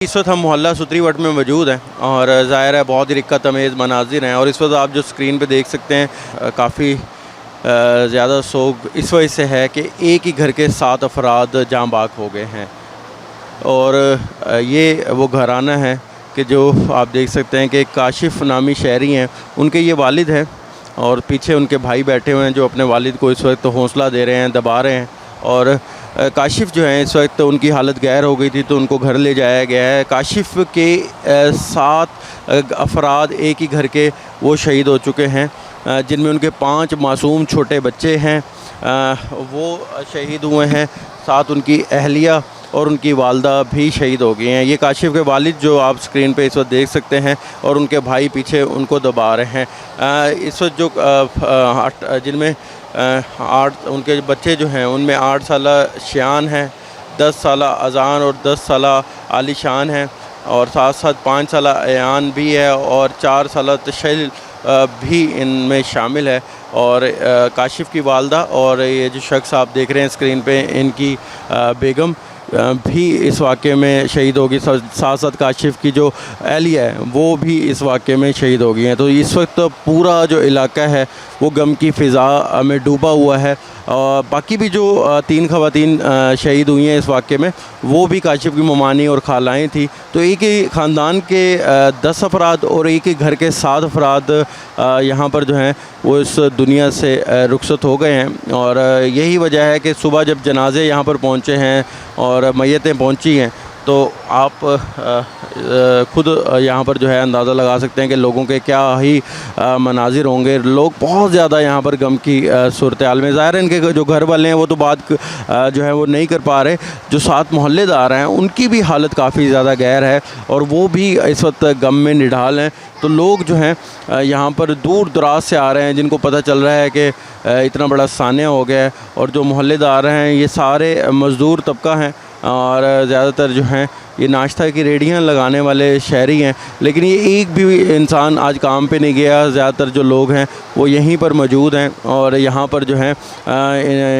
اس وقت ہم محلہ ستری وٹ میں موجود ہیں اور ظاہر ہے بہت ہی رقت امیز مناظر ہیں، اور اس وقت آپ جو اسکرین پہ دیکھ سکتے ہیں کافی زیادہ سوگ اس وجہ سے ہے کہ ایک ہی گھر کے 7 افراد جاں باک ہو گئے ہیں، اور یہ وہ گھرانہ ہے کہ جو آپ دیکھ سکتے ہیں کہ کاشف نامی شہری ہیں، ان کے یہ والد ہیں اور پیچھے ان کے بھائی بیٹھے ہوئے ہیں جو اپنے والد کو اس وقت حوصلہ دے رہے ہیں، دبا رہے ہیں، اور کاشف جو ہیں اس وقت ان کی حالت گہر ہو گئی تھی تو ان کو گھر لے جایا گیا ہے۔ کاشف کے 7 افراد ایک ہی گھر کے وہ شہید ہو چکے ہیں، جن میں ان کے 5 معصوم چھوٹے بچے ہیں وہ شہید ہوئے ہیں، ساتھ ان کی اہلیہ اور ان کی والدہ بھی شہید ہو گئی ہیں۔ یہ کاشف کے والد جو آپ اسکرین پہ اس وقت دیکھ سکتے ہیں، اور ان کے بھائی پیچھے ان کو دبا رہے ہیں۔ اس وقت جو جن میں 8 ان کے بچے جو ہیں ان میں 8 سالہ شیان ہیں، 10 سالہ اذان اور 10 سالہ عالی شان ہیں، اور ساتھ ساتھ 5 سالہ ایان بھی ہے اور 4 سالہ تشیل بھی ان میں شامل ہے، اور کاشف کی والدہ اور یہ جو شخص آپ دیکھ رہے ہیں اسکرین پہ ان کی بیگم بھی اس واقعے میں شہید ہوگی، ساتھ ساتھ کاشف کی جو اہلیہ ہے وہ بھی اس واقعے میں شہید ہو گئی ہیں۔ تو اس وقت پورا جو علاقہ ہے وہ غم کی فضا میں ڈوبا ہوا ہے، اور باقی بھی جو 3 خواتین شہید ہوئی ہیں اس واقعے میں وہ بھی کاشف کی ممانی اور خالائیں تھیں۔ تو ایک ہی خاندان کے 10 افراد اور ایک ہی گھر کے 7 افراد یہاں پر جو ہیں وہ اس دنیا سے رخصت ہو گئے ہیں، اور یہی وجہ ہے کہ صبح جب جنازے یہاں پر پہنچے ہیں اور میتیں پہنچی ہیں تو آپ خود یہاں پر جو ہے اندازہ لگا سکتے ہیں کہ لوگوں کے کیا ہی مناظر ہوں گے۔ لوگ بہت زیادہ یہاں پر غم کی صورتحال میں، ظاہر ہے ان کے جو گھر والے ہیں وہ تو بات جو ہے وہ نہیں کر پا رہے، جو 7 محلے دار ہیں ان کی بھی حالت کافی زیادہ گہر ہے اور وہ بھی اس وقت غم میں نڈھال ہیں۔ تو لوگ جو ہیں یہاں پر دور دراز سے آ رہے ہیں، جن کو پتہ چل رہا ہے کہ اتنا بڑا سانحہ ہو گیا ہے، اور جو محلے دار ہیں یہ سارے مزدور طبقہ ہیں اور زیادہ تر جو ہیں یہ ناشتہ کی ریڑیاں لگانے والے شہری ہیں، لیکن یہ ایک بھی انسان آج کام پہ نہیں گیا۔ زیادہ تر جو لوگ ہیں وہ یہیں پر موجود ہیں اور یہاں پر جو ہیں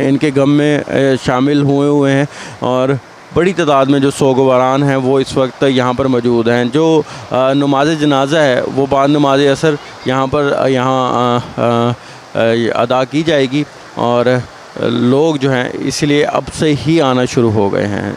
ان کے غم میں شامل ہوئے ہیں، اور بڑی تعداد میں جو سوگواران ہیں وہ اس وقت یہاں پر موجود ہیں۔ جو نماز جنازہ ہے وہ بعد نماز عصر یہاں ادا کی جائے گی، اور لوگ جو ہیں اس لیے اب سے ہی آنا شروع ہو گئے ہیں۔